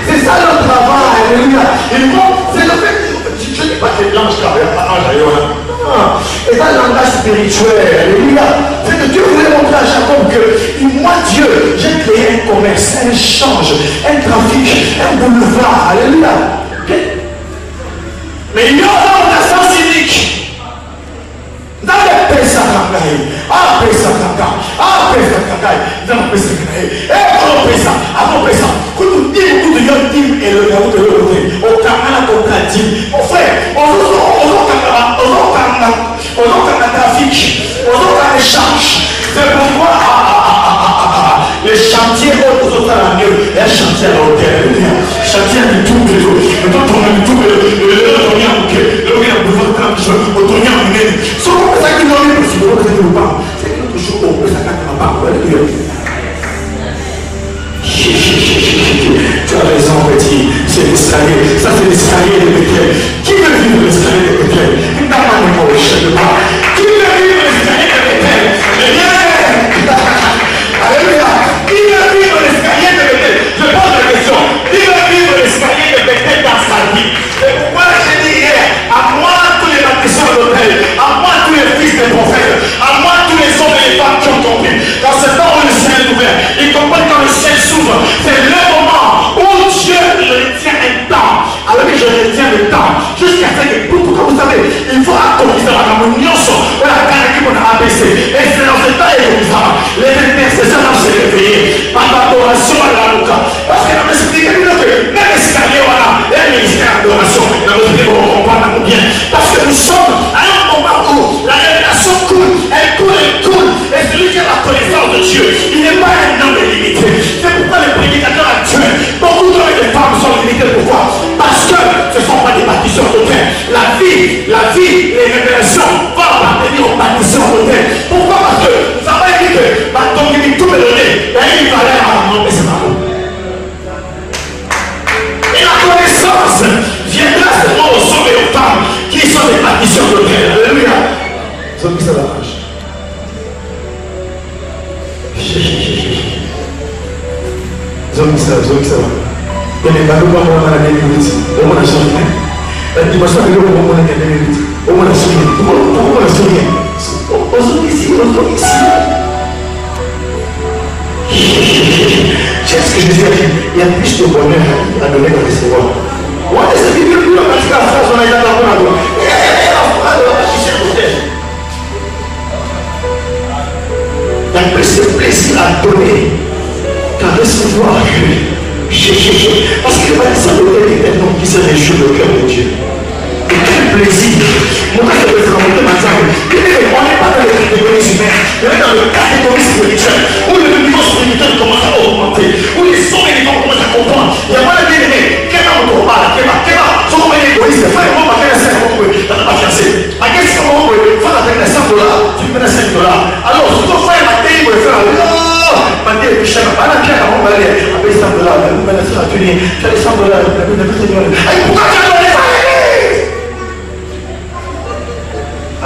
C'est ça leur travail, alléluia. Ils montent, c'est le fait. Je ne dis pas que l'ange est un langage spirituel, alléluia. C'est que Dieu voulait montrer à Jacob que moi Dieu, j'ai créé un commerce, un échange, un trafic, un boulevard, alléluia. Mais il y a un sens unique. Dans les Pesakakaï, Pesakaka, Pesakakaï, dans le Pesakakaï, avant Pesa, quand nous disons beaucoup de Yodim et le Yaoud de l'autre, au Kamana Kokadim, mon frère, on trafic, on échange. C'est pourquoi les chantiers aux autres à mieux, les chantiers à l'hôtel, chantier du tout de l'eau, le temps on a du tout de l'eau, tu as raison, petit, c'est l'escalier, ça c'est l'escalier de Bethel. Qui veut vivre l'escalier de Bethel? Qui veut vivre l'escalier de Bethel? Alléluia. Qui veut vivre l'escalier de Bethel? Je pose la question. Qui veut vivre l'escalier de Bethel dans sa vie? C'est pourquoi j'ai dit hier, à moi tous les bâtisseurs d'hôtel, à moi tous les fils des prophètes, à moi tous les hommes et les femmes qui ont compris. Dans ce temps où le ciel est ouvert, ils comprennent quand le ciel s'ouvre, c'est le moment où Dieu retient un temps. Alors que je retiens le temps jusqu'à ce que, pourquoi vous savez, il faut accomplir la communion sur la carrière qui m'a abaissé. Et c'est dans ce temps et les intercesseurs vont se réveiller par l'adoration à la Luca. Parce que dans l'esprit, il y a que même l'escalier, voilà, il y a un ministère d'adoration. Dans le prix, on comprend bien. Parce que nous sommes à un moment où la révélation coule, elle coule. Et celui qui a la connaissance de Dieu, il n'est pas un homme limité. C'est pourquoi les prédicateurs actuels, beaucoup d'hommes et de femmes sont limités. Pourquoi? Parce que ce ne sont pas des bâtisseurs d'autel. La vie, les révélations vont appartenir aux bâtisseurs d'autel. Pourquoi? Parce que nous avons dit que ton limite tout me donner, il va aller à la mort, mais c'est pas bon. Et la connaissance viendra seulement aux hommes et aux femmes qui sont des bâtisseurs d'autel. Alléluia. Ça me dit ça la page. Zombie. Et les balles vont avoir la minute. On va la sourire. Tu vas savoir que on va la minute. On va la sourire. On va la sourire. Ici. C'est ce que je disais. Il y a plus de bonheur à donner qu'à recevoir. Ouais, c'est bien plus la pratique à faire. On a été dans la loi. Il y a plus de plaisir à donner qu'à recevoir. Parce que le bâtisseur de l'autel est un homme qui se réjouit le cœur de Dieu. Et quel plaisir. Mon frère, c'est comme on n'est pas dans les catégories humaines, on est dans le catégorie spirituelle, où le niveau spirituel commence à augmenter, où les hommes et les femmes commencent à comprendre. Il y a pas de bien-aimé, quel est mon combat, quel est son combat égoïste, frère, moi, ma fille, c'est pas fiancé. Ma question, c'est comment il faut avec les $100, tu peux les $5. Alors, si ton frère m'a dit, il faut faire ma dit, je sais pas, la pierre, on va aller à payer $100, on va aller sur la tenue, tu as les $100, pourquoi tu as donné ça?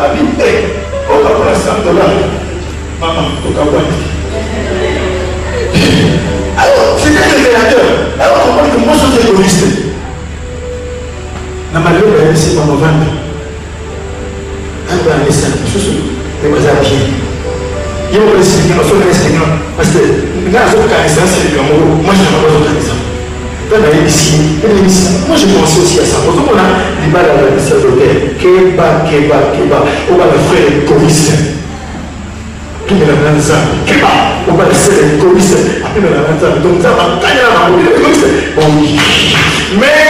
Ah oui, on va prendre $100. Maman, au cas où. Alors, c'est un révélateur. Alors, on parle que moi, je suis égoïste. Na malheur, c'est pas novembre. Un peu à l'essai, je suis les pied. Il y a un peu de Seigneur, il faut le Seigneur. Parce que, là, les autres canadiens, c'est le mot. Moi, je n'ai pas besoin de canadiens. Moi, je pense aussi à ça. Quand on a des balles à la sacerdote, Keba, on va le frère égoïste. Tout le monde a ça. Keba, on va le frère égoïste. Après, on a ça. Donc, ça va gagner la main. Bon, mais,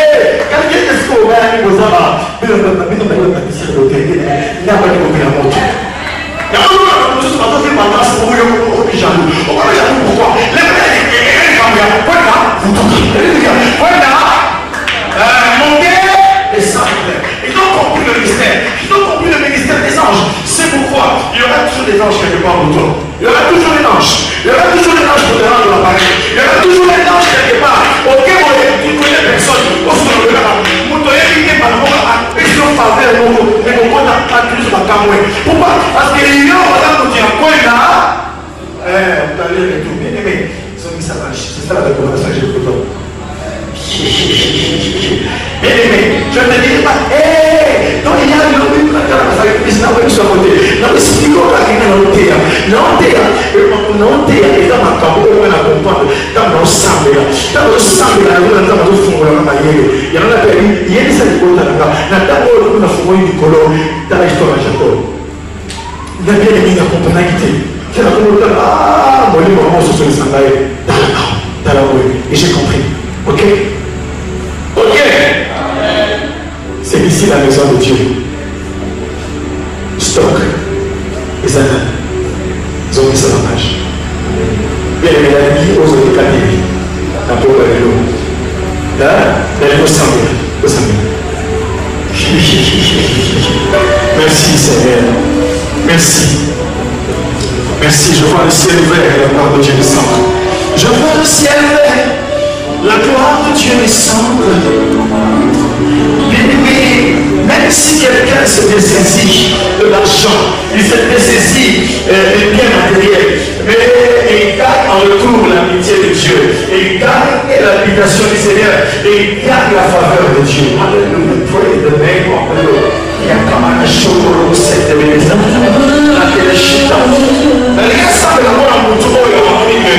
quand il y a des choses, on va aller aux Arabes. Mais on va la sacerdote. Il n'y a pas de problème à monter. Il y a un moment où je suis en train de faire ma grâce pour vous, jaloux. On va jaloux pourquoi? Les frères, voilà, mon Dieu est simple. Ils ont compris le mystère. Ils ont compris le ministère des anges. C'est pourquoi il y aura toujours des anges quelque part autour. Il y aura toujours des anges. Il y aura toujours des anges pour te rendre l'appareil. Il y aura toujours des anges quelque part. Ok, tu connais personne. Pourquoi? Parce que les gens, on dit à quoi là? Vous allez les tout bien aimé. Ça marche. C'est ça la recommandation que j'ai pour toi. Bien aimé, je ne te dis pas, non, il y a un homme qui va faire ça, il n'a pas eu son côté. Non, mais si tu vois qu'il y a un homme, et dans ma camp, on va comprendre, dans mon sang, il y en a perdu, il y a des animaux dans la main, il y a d'abord, on a fumé du colon dans l'histoire de Jacob. Il a bien aimé la compagnie. C'est la communauté, ah, mon livre, on se souvient de ça, dans la rue, et j'ai compris. Ok? Ok? C'est ici la maison de Dieu. Stock, les ananas, ils ont mis ça dans la page. Bien aimé, la vie, aux autres catégories. La pauvre de l'eau. Là, elle est au sang. Merci Seigneur. Merci. Merci, je vois le ciel vert et la gloire de Dieu descendre. Je vois le ciel vert, la gloire de Dieu descendre. Même si quelqu'un se dessaisit de l'argent, il se dessaisit des biens matériels, mais il gagne en retour l'amitié de Dieu, il gagne l'habitation du Seigneur, et il gagne la faveur de Dieu. Alléluia, pray the name of the Lord. Il y a comme un chevaux, cette maison, laquelle est chita. Rien ça de la mort à mon tour, il y a un ami que,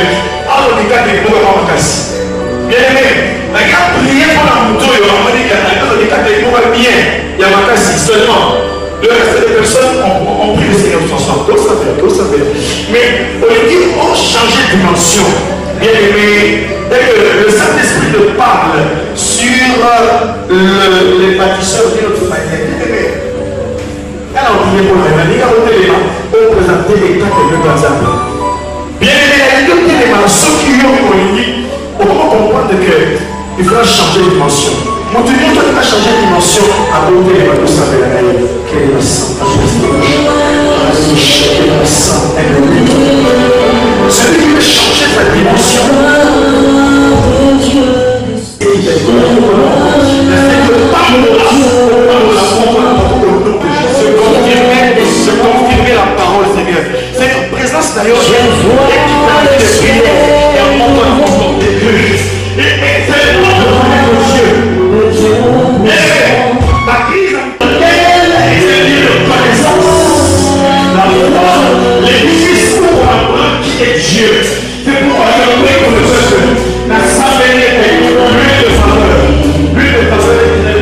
alors il gagne des mots à ma casse. Bien aimé, regarde prier pour la moto, il y a un ami qui a des mots à bien. Il y a ma casse seulement. Le reste des personnes ont pris le Seigneur ensemble. Tout ça fait. Mais au lieu on change de dimension. Bien aimé, dès que le Saint-Esprit te parle sur les bâtisseurs de notre famille, bien aimé, elle a oublié pour la famille, elle a oublié pour présenter les quatre lieux d'ensemble. Bien aimé, elle a oublié les ceux qui ont eu on peut comprendre qu'il faudra changer de dimension. Mon Dieu, toi, tu vas changer de dimension à côté des bateaux sans pénalité. Quel est le sang? Celui qui veut changer sa dimension. Se confirmer la parole, Seigneur. C'est une présence d'ailleurs qui permet de prier et en montant la force de Dieu. Et c'est le nom de Dieu. La crise c'est de connaissance. La foi, l'église pour apprendre qui est Dieu. C'est pourquoi je prie pour le peuple. La salle est l'huile de faveur. L'huile de faveur est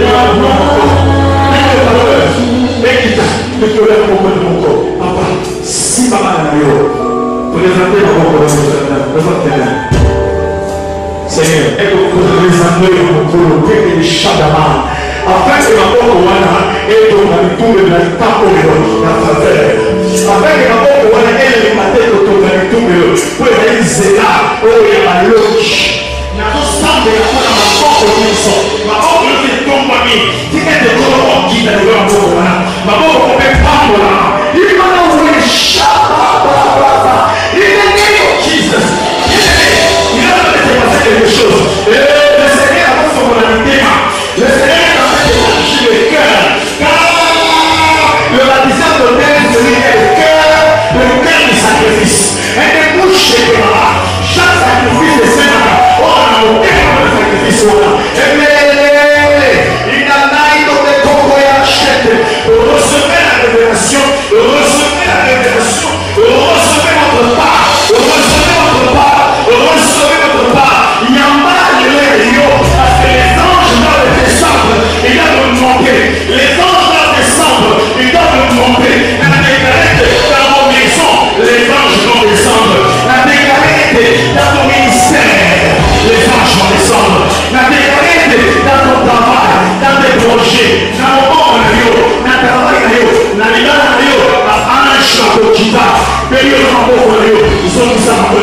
je te lève au bout de mon corps. Papa, si papa n'a pas présentez mon corps, présentez-le. Seigneur, aide-moi à présenter mon corps, que les chats d'amant. afin que maboko wana etonga bitumbe na litambolelo na faveur afin que maboko wana elelema te kotonga bitumbe po ezali nzela oyo ya baloki nazosambela mpona maboko nyonso maboko nyonso etombwami tika ete kolo okita lelo maboko wana maboko kope pambola imana weshaba in the name of Jesus. Il a peut-être passé quelque chose. Le Seigneur a fait son thème. Le Seigneur est en train de toucher le cœur. Car le baptême de Père, c'est le cœur du sacrifice. Et des bouches de là. Chaque sacrifice de Seigneur. Oh, on a aucun sacrifice. Il a naï dans les concoyachettes. Recevez la révélation. Recevez la révélation. Recevez votre part. Recevez votre part. Recevez votre part. Il y a mal de l'air. Parce que les anges doivent descendre. Ils doivent nous monter. Les anges doivent descendre. Ils doivent nous monter. La déclarette dans vos maisons. Les anges vont descendre. La déclarette dans ton ministère. Les anges vont descendre. La déclarette dans ton travail. Dans tes projets. Dans mon monde. Dans ta travail. Dans les gars. Ange à Kokita. Période en haut. Ils sont tous à mon